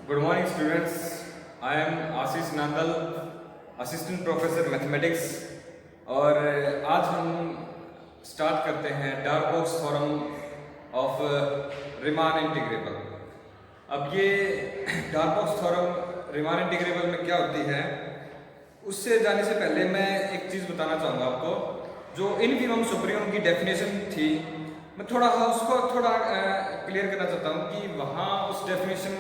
Good morning students, I am Ashish Nandal, assistant professor mathematics. और आज हम स्टार्ट करते हैं डार्बोक्स थ्योरम ऑफ रीमान इंटीग्रेबल। अब ये डार्बोक्स थ्योरम रीमान इंटीग्रेबल में क्या होती है, उससे जाने से पहले मैं एक चीज़ बताना चाहूँगा आपको। जो इनफिमम सुप्रीमम की डेफिनेशन थी, मैं उसको क्लियर करना चाहता हूँ कि वहाँ उस डेफिनेशन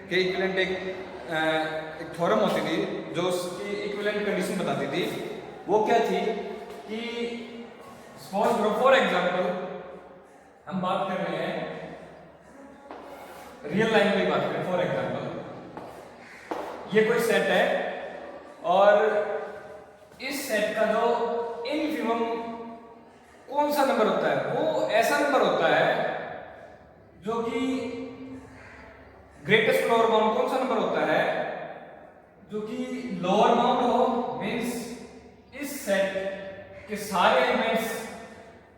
के इक्विवेलेंट एक थ्योरम होती थी जो उसकी इक्विवेलेंट कंडीशन बताती थी। वो क्या थी कि सपोज करो, फॉर एग्जांपल हम बात कर रहे हैं रियल लाइन की बात करें। फॉर एग्जांपल ये कोई सेट है और इस सेट का जो इनफिमम कौन सा नंबर होता है, वो ऐसा नंबर होता है जो कि ग्रेटेस्ट लोअर बाउंड कौन सा नंबर होता है जो कि लोअर बाउंड हो, मींस इस सेट के सारे एलिमेंट्स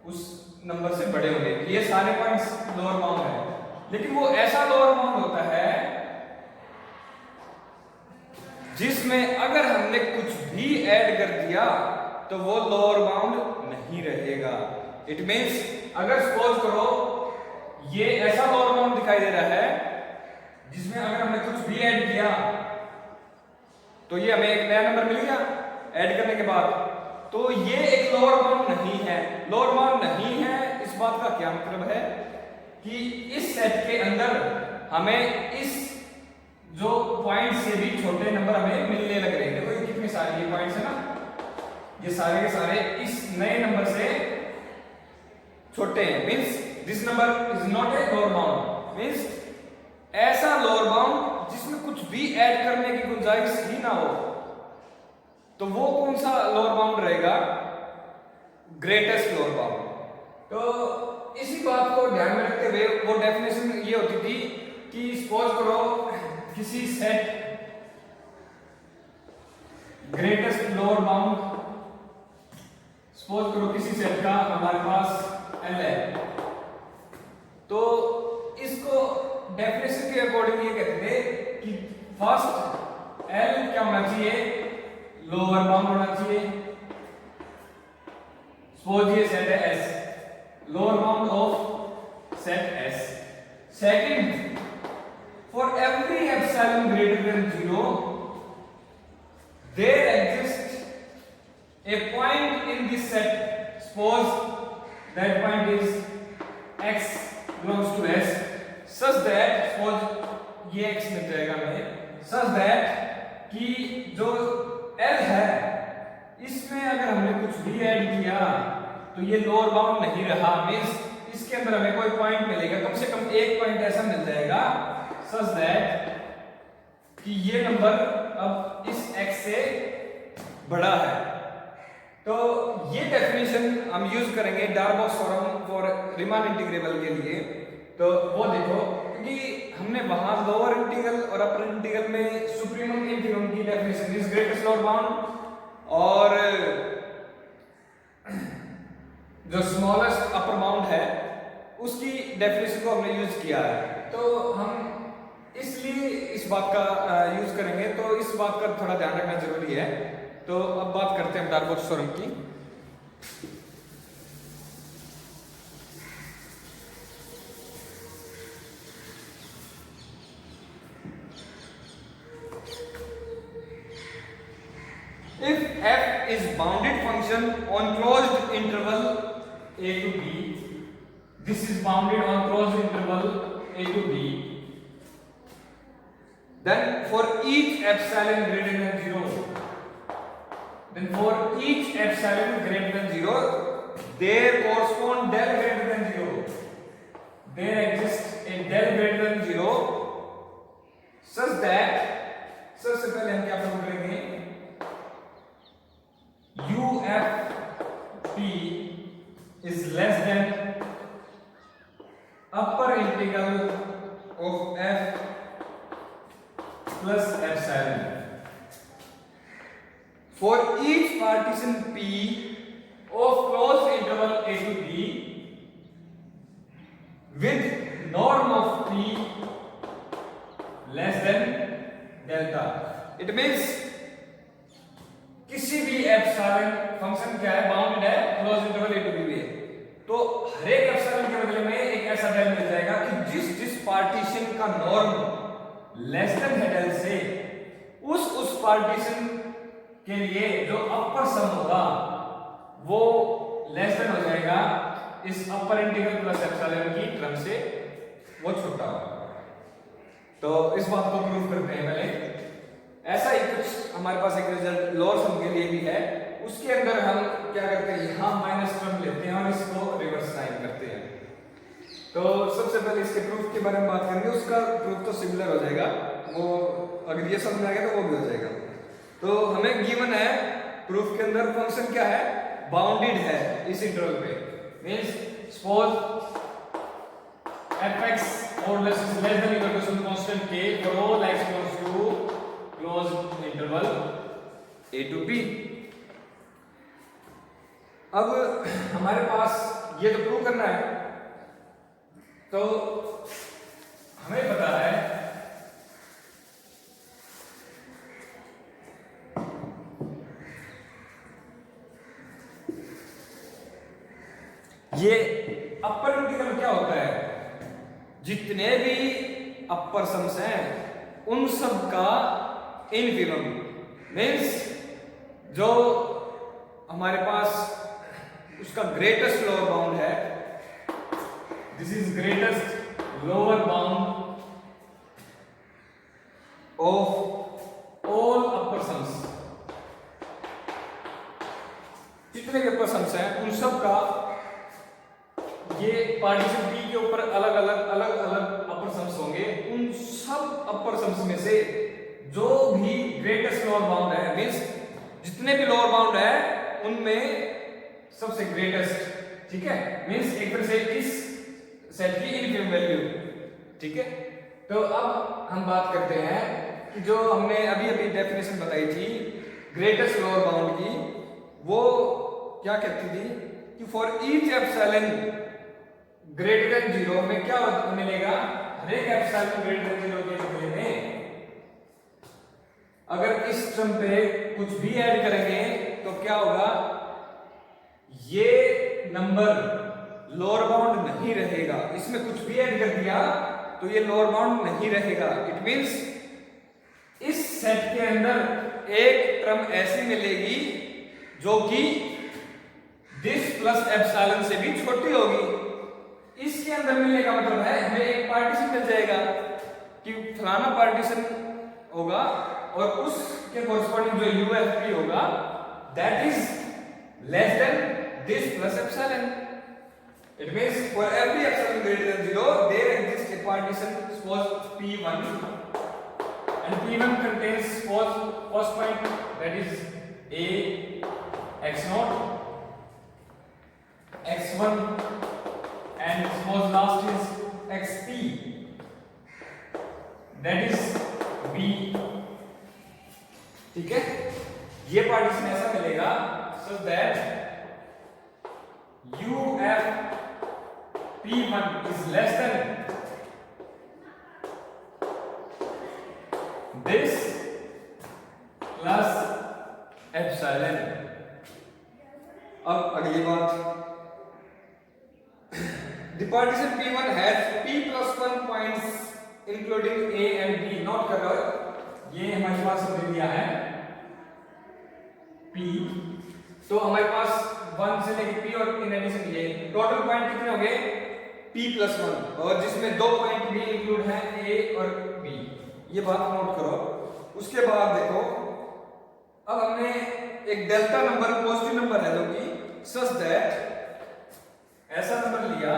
उस नंबर से बड़े होंगे। ये सारे पॉइंट्स लोअर बाउंड है, लेकिन वो ऐसा लोअर बाउंड होता है जिसमें अगर हमने कुछ भी ऐड कर दिया तो वो लोअर बाउंड नहीं रहेगा। इट मींस अगर सपोज करो ये ऐसा लोअर बाउंड दिखाई दे रहा है जिसमें अगर हमने कुछ भी ऐड किया तो ये हमें एक नया नंबर मिल गया ऐड करने के बाद, तो ये एक लोअर बाउंड नहीं है। लोअर बाउंड नहीं है, इस बात का क्या मतलब है कि इस सेट के अंदर हमें इस जो पॉइंट से भी छोटे नंबर हमें मिलने लग रहे हैं। देखो ये कितने सारे ये पॉइंट्स है ना, ये सारे के सारे इस नए नंबर से छोटे हैं। Means this number is not a lower bound, means ऐसा लोअर बाउंड जिसमें कुछ भी ऐड करने की गुंजाइश ही ना हो। तो वो कौन सा लोअर बाउंड रहेगा? Greatest lower bound. तो इसी बात को ध्यान में रखते हुए वो डेफिनेशन ये होती थी कि सपोज करो किसी set greatest lower bound, suppose करो किसी सेट का हमारे पास L है, तो इसको डेफिनेशन के अकॉर्डिंग ये कहते थे कि फर्स्ट L क्या होना चाहिए? लोअर बाउंड होना चाहिए। सपोज ये सेट है S, lower bound of set S। Second, for every epsilon greater than 0 there exist a point in this set, suppose that point is x belongs to S, such that suppose ये x मिल जाएगा हमें, such that कि जो L है इसमें अगर हमने कुछ भी ऐड किया तो ये लोअर बाउंड नहीं रहा। मींस इसके अंदर हमें कोई पॉइंट मिलेगा, कम से कम एक पॉइंट ऐसा मिल जाएगा such that कि ये नंबर अब इस x से बड़ा है। तो ये डेफिनेशन हम यूज करेंगे डार्बोक्स थ्योरम फॉर रीमान इंटीग्रेबल के लिए। तो वो देखो, क्योंकि हमने वहां लोअर इंटीग्रल और अपर इंटीग्रल में सुप्रीमम इनफिमम की definition is greatest lower bound और जो स्मॉलेस्ट अपर बाउंड है उसकी डेफिनेशन को हमने यूज किया है। तो हम इसलिए इस बात का यूज करेंगे, तो इस बात का थोड़ा ध्यान रखना जरूरी है। तो अब बात करते हैं डार्बोक्स थ्योरम की। If f is bounded function on closed interval a to b, this is bounded on closed interval a to b, then for each epsilon greater than 0, then for each epsilon greater than 0 there correspond del greater than 0, there exists a del greater than 0 such that, सबसे पहले हम क्या prove करेंगे, UFP is less than upper integral of f plus epsilon for each partition P of closed interval a to b with norm of P less than it means किसी भी epsilon function क्या है, bounded है close interval a to b में, तो हर एक epsilon के बदले में एक ऐसा डेल मिल जाएगा कि जिस पार्टीशन का नॉर्म लेस देन है डेल से, उस पार्टीशन के लिए जो अपर सम होगा वो लेस देन हो जाएगा इस अपर इंटीग्रल प्लस एप्सिलॉन की टर्म से, वो छोटा होगा। तो इस बात को प्रूव करते हैं पहले। ऐसा ही कुछ हमारे पास एक रिजल्ट लोअर सम के लिए भी है, उसके अंदर हम क्या करते हैं, यहाँ माइनस टर्म लेते हैं और इसको रिवर्स साइन करते हैं। तो सबसे पहले इसके प्रूफ के बारे में बात करेंगे, उसका प्रूफ तो सिमिलर हो जाएगा, वो अगर ये समझ में आ गया तो वो भी हो जाएगा। तो हमें गिवन है प्रूफ के अंदर फंक्शन क्या है, बाउंडेड है इस इंटरवल पे, means suppose fx more or less is less than equal to some constant k for all x belongs to closed interval a to b। अब हमारे पास ये तो प्रूव करना है, तो हमें पता है ये अपर इंटीग्रल क्या होता है, जितने भी अपर सम्स हैं उन सब का इनफिमम, मींस जो हमारे पास उसका ग्रेटेस्ट लोअर बाउंड है, this is greatest lower bound of all upper sums, जितने भी अपर सम्स हैं उन सब का ये पार्टीशन P के ऊपर अलग अलग अपर सम्स होंगे, उन सब अपर सम्स में से जो भी ग्रेटेस्ट लोअर बाउंड है, मींस जितने भी लोअर बाउंड है उनमें सबसे ग्रेटेस्ट, ठीक है, मींस एक तरह से इस सेट की इनफिनिट वैल्यू, ठीक है। तो अब हम बात करते हैं कि जो हमने अभी अभी डेफिनेशन बताई थी ग्रेटेस्ट लोअर बाउंड की, वो क्या कहती थी कि for each epsilon greater than 0 में क्या मिलेगा, हर एक एप्सिलॉन ग्रेटर देन 0 के बदले में अगर इस टर्म पे कुछ भी ऐड करेंगे तो क्या होगा, ये नंबर लोअर बाउंड नहीं रहेगा, इसमें कुछ भी ऐड कर दिया तो ये लोअर बाउंड नहीं रहेगा। इट मींस इस सेट के अंदर एक टर्म ऐसी मिलेगी जो कि दिस प्लस एप्सिलॉन से भी छोटी होगी। इसके अंदर मिलने का मतलब है हमें एक पार्टीशन मिल जाएगा कि फलाना पार्टीशन होगा और उसके कोरस्पॉन्डिंग जो यूएफपी होगा that is less than this plus epsilon. It means for every epsilon greater than 0 there exist a partition suppose P1 and P1 contains first point that is a x0 x1 and suppose last is xp that is b, ठीक है। ये partition ऐसा मिलेगा so that UFP1 is less than this plus epsilon. अब अगली बात, the partition P1 has P plus 1 points including A and B। Note कर लो, ये हमारे पास दे दिया है P, तो हमारे पास 1 से लेके P और इन एडिशन ये टोटल पॉइंट कितने होंगे P plus 1, और जिसमें दो पॉइंट भी इंक्लूड हैं A और B, ये बात नोट करो। उसके बाद देखो, अब हमने एक डेल्टा नंबर पॉजिटिव नंबर है जो कि सच दैट ऐसा नंबर लिया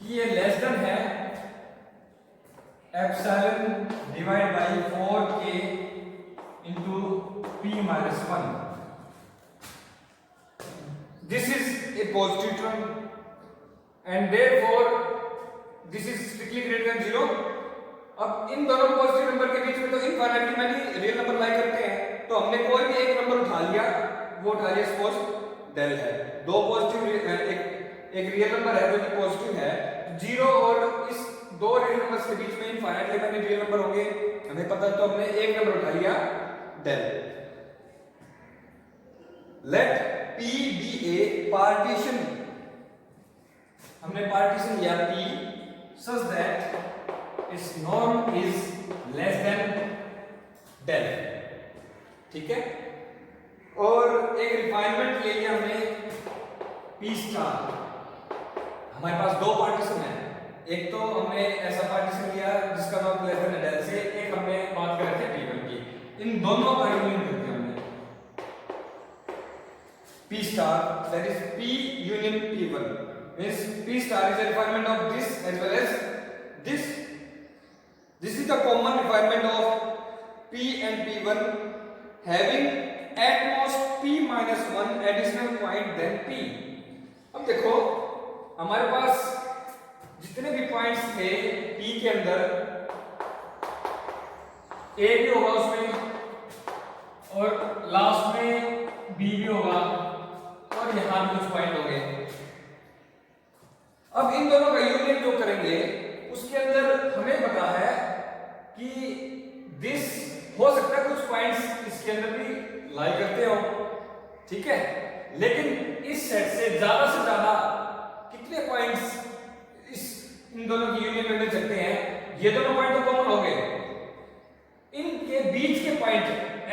कि ये लेस देन है epsilon divide by 4k into p minus 1। This is a positive term and therefore this is strictly greater than 0। अब इन दोनों पॉजिटिव नंबर के बीच में तो इनफाइनाइटली रियल नंबर लाई करते हैं, तो हमने कोई भी एक नंबर उठा लिया, वो उठा लिया सपोज डेल है, दो पॉजिटिव एक रियल नंबर है जो कि पॉजिटिव है, 0 और इस दो रियल नंबर नंबर्स के बीच में इनफाइनाइटली मैनी रियल नंबर होंगे, हमें पता है, तो हमने एक नंबर उठा लिया डेल। लेट P be a partition, हमने पार्टीशन लिया P such that its norm is less than del, ठीक है। और एक रिफाइनमेंट ले लिया हमने P स्टार। हमारे पास दो पार्टीशन है, एक तो हमने ऐसा पार्टीशन लिया जिसका नॉर्म लेस देन डेल से, एक हमने बात कर रहे थे P1 की। इन दोनों का यूनियन कर दिया हमने P star, that is P union P1, means P star is a refinement of this as well as this. This is the common refinement of P and P1 having at most P minus 1 additional point than P. अब देखो हमारे पास जितने भी points थे P के अंदर, A भी होगा उसमें और लास्ट में B भी होगा और यहां भी कुछ पॉइंट होंगे। अब इन दोनों का यूनियन जो करेंगे उसके अंदर हमें पता है कि दिस हो सकता है कुछ पॉइंट्स इसके अंदर भी लाई करते हो, ठीक है, लेकिन इस सेट से ज्यादा कितने पॉइंट्स इन दोनों की यूनियन में मिल सकते हैं? ये दोनों पॉइंट तो कॉमन हो गए, इनके बीच के पॉइंट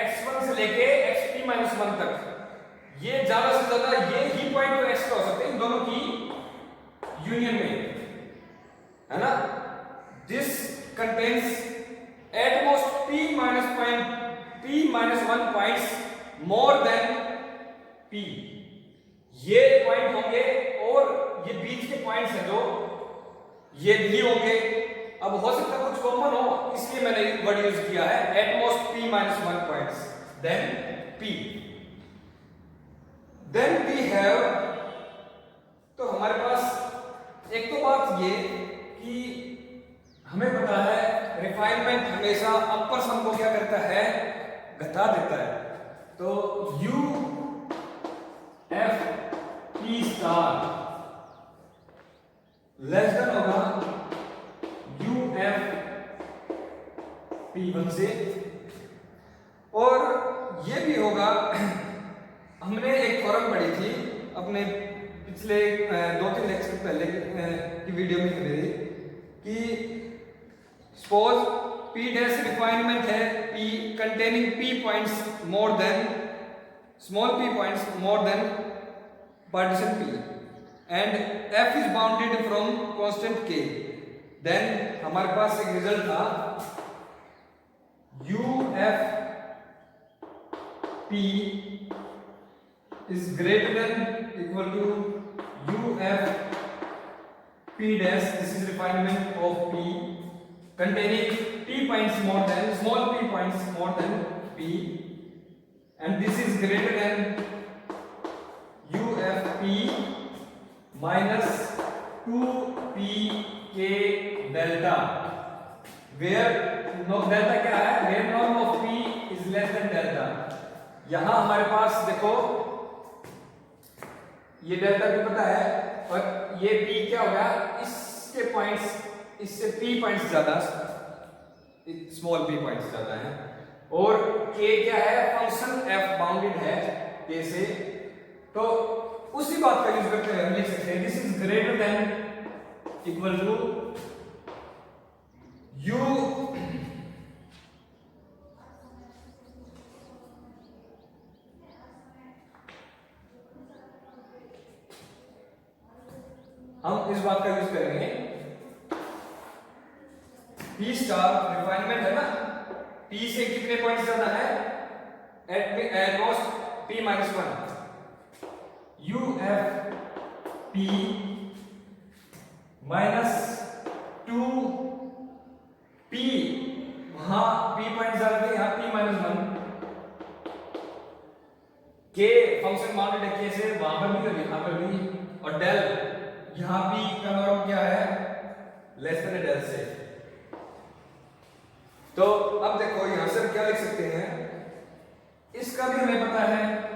x1 से लेके xp-1 तक, ये ज्यादा से ज्यादा ये ही पॉइंट तो एक्स्ट्रा हो सकते हैं इन दोनों की यूनियन में, है ना। This contains eight most p-1 points more then p, ये पॉइंट होंगे और ये बीच के पॉइंट्स हैं जो ये भी होंगे। अब हो सकता है कुछ कॉमन हो, इसलिए मैंने वर्ड यूज किया है at most p-1 points then p। Then we have, तो हमारे पास एक तो बात ये कि हमें पता है रिफाइनमेंट हमेशा अपर सम को क्या करता है? घटा देता है। तो U F P star less than होगा U F P1 से, और ये भी होगा, हमने एक फॉर्म पढ़ी थी अपने पिछले 2-3 लेक्चर पहले की वीडियो में करी कि सपोज P डैश रिफाइनमेंट है P containing P points more than small p points more than partition P and F is bounded from constant K, देन हमारे पास एक रिजल्ट था U F P is greater than equal to U F P dash, this is refinement of P containing P points more than small p points more than P, and this is greater than U F P minus 2P K delta, where no delta क्या है? where norm of P is less than delta। यहां हमारे पास देखो ये delta भी पता है और ये p क्या हो गया? इसके पॉइंट्स इससे p पॉइंट्स ज्यादा, स्मॉल p पॉइंट्स ज्यादा हैं, और k क्या है? फंक्शन f बाउंडेड है k से, तो उसी बात का यूज करते हुए हम लिख सकते हैं this is greater than equal to u हम इस बात का यूज करेंगे P स्टार रिफाइनमेंट है ना, P से कितने पॉइंट्स ज्यादा है? At most p-1, U F P minus 2P, वहां P पॉइंट ज्यादा थे, यहाँ p-1, K फंक्शन बाउंडेड है K से, वहां पर भी और यहाँ पर भी, और डेल यहां P का नॉर्म क्या है? लेस देन डेल से। तो अब देखो यहां से क्या लिख सकते हैं, इसका भी हमें पता है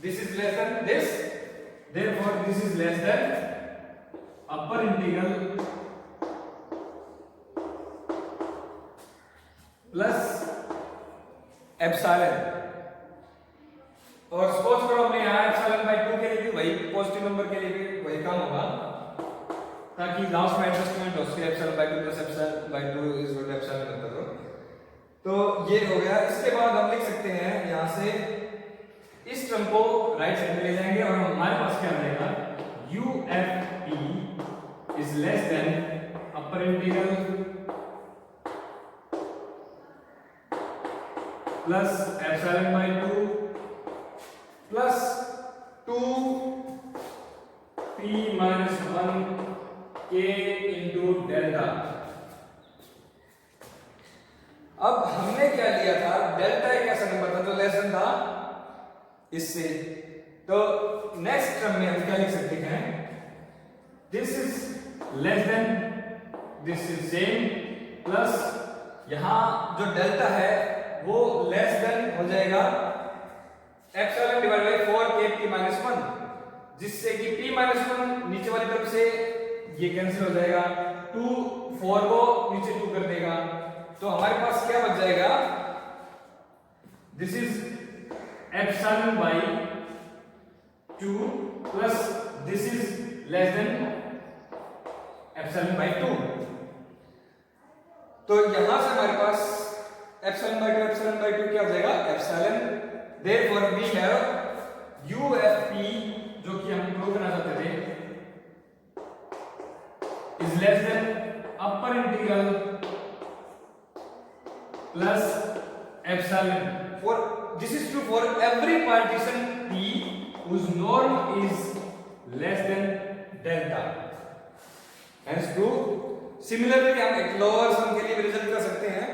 this is less than this, therefore this is less then upper integral plus epsilon. और सपोज करो हमने यहाँ एप्सिलॉन बाय 2 के लिए भी वही पॉजिटिव नंबर के लिए भी वही काम होगा, ताकि लास्ट में एडजस्टमेंट हो सके। Epsilon by 2 plus epsilon by 2 is equal to epsilon number हो। तो ये हो गया। इसके बाद हम लिख सकते हैं यहाँ से इस टर्म को राइट साइड में ले जाएंगे और हमारे पास क्या रहेगा, UFP is less then upper integral plus epsilon by 2 plus 2p minus 1k into delta. अब हमने क्या लिया था, डेल्टा एक ऐसा नंबर था जो लेस देन था इससे। तो नेक्स्ट टर्म में हम क्या लिख सकते हैं, this is less than this is same plus यहां जो डेल्टा है वो लेस देन हो जाएगा epsilon divide by 4k minus 1, जिससे कि p माइनस 1 नीचे वाली तरफ से ये कैंसिल हो जाएगा, 2 4 को नीचे 2 कर देगा। तो हमारे पास क्या बच जाएगा, this is epsilon by 2 plus this is less then epsilon by 2। तो यहां से हमारे पास एप्सिलॉन बाय 2 क्या हो जाएगा, epsilon. Therefore we have UFP जो कि हम प्रूव करना चाहते थे is less than upper integral plus epsilon. For this is true for every partition P whose norm is less than delta. Hence true. Similarly हम एक लोअर सम के लिए भी रिजल्ट कर सकते हैं।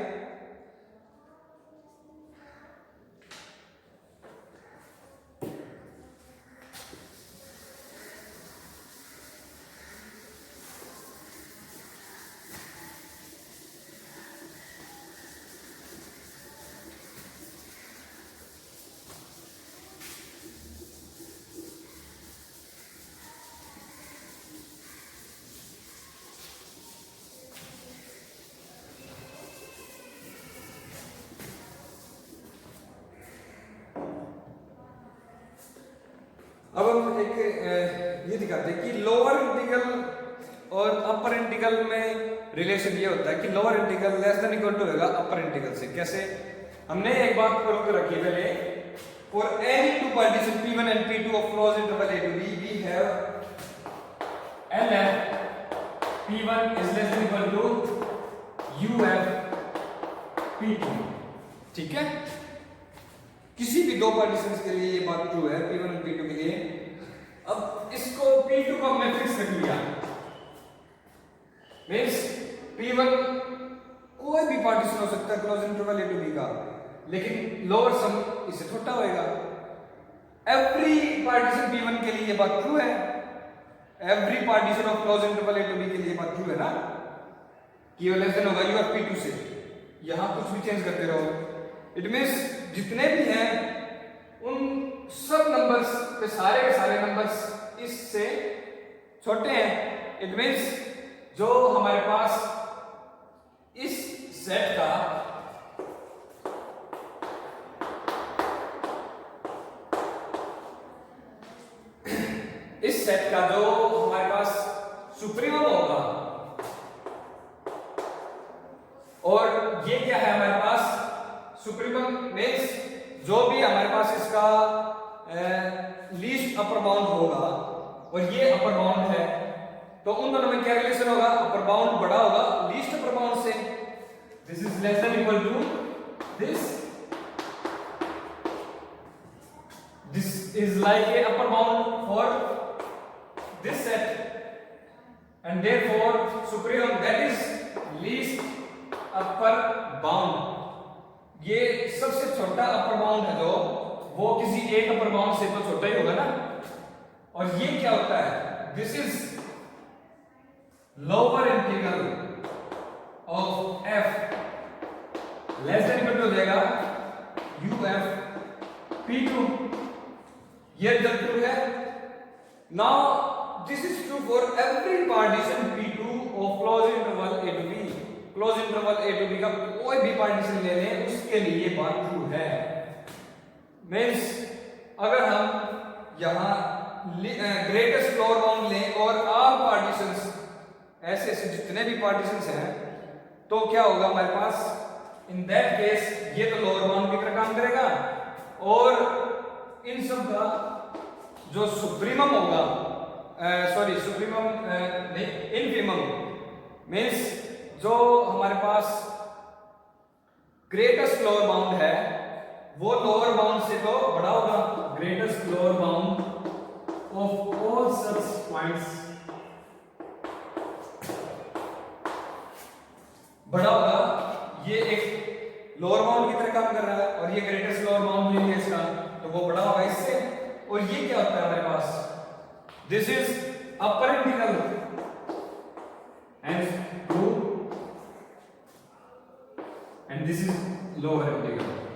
अब हम एक ये दिखाते हैं कि लोअर इंटीग्रल और अपर इंटीग्रल में रिलेशन ये होता है कि lower integral less than equal to होगा अपर इंटीग्रल से। कैसे, हमने एक बात प्रूव कर रखी है पहले, for any two partition P1 and P2 of close interval A to B we have LF P1 is less than equal to UF P2। ठीक है, किसी भी दो पार्टीशंस के लिए ये बात ट्रू है, P1 और P2 के लिए। अब इसको P2 को हमने फिक्स कर लिया, मींस P1 कोई भी पार्टीशन हो सकता है close interval A to B का, लेकिन लोअर सम इससे छोटा होएगा। एवरी पार्टीशन P1 के लिए ये बात ट्रू है, every partition of close interval A to B के लिए बात ट्रू है ना, कि वो लेस देन होगा UF P2 से। यहां कुछ भी चेंज करते रहो, इट मींस जितने भी हैं उन सब नंबर्स के सारे नंबर्स इससे छोटे हैं। इट मींस जो हमारे पास इस सेट का जो हमारे पास सुप्रीमम होगा, और ये क्या है हमारे पास सुप्रीमम मींस जो भी हमारे पास इसका लीस्ट अपर बाउंड होगा और ये अपर बाउंड है, तो उन दोनों में क्या रिलेशन होगा, अपर बाउंड बड़ा होगा लीस्ट अपर बाउंड से। This is less than equal to this is like a upper bound for this set and therefore supremum that is least upper bound. ये सबसे छोटा अपर बाउंड है जो वो किसी एक अपर बाउंड से तो छोटा ही होगा ना। और ये क्या होता है, this is lower integral of f less than equal to हो जाएगा UF P2। ये रिजल्ट ट्रू है। Now this is true for every partition P2 of close interval A to B। Close interval A to B का कोई भी partition ले लें उसके लिए बात ट्रू है। मीन्स अगर हम यहाँ ग्रेटेस्ट लोअर बाउंड लें और ऑल पार्टीशंस ऐसे ऐसे जितने भी पार्टीशंस हैं तो क्या होगा हमारे पास, इन दैट केस ये तो लोअर बाउंड की तरह काम करेगा और इन सब का जो सुप्रीमम होगा, सॉरी सुप्रीमम नहीं, इनफीमम मीन्स जो हमारे पास ग्रेटेस्ट लोअर बाउंड है वो लोअर बाउंड से तो बड़ा होगा। Greatest lower bound of all such points बड़ा होगा। ये एक लोअर बाउंड की तरह काम कर रहा है और ये ग्रेटेस्ट लोअर बाउंड भी है इसका, तो वो बड़ा होगा इससे। और ये क्या होता है हमारे पास, this is upper integral and 2 and this is lower integral।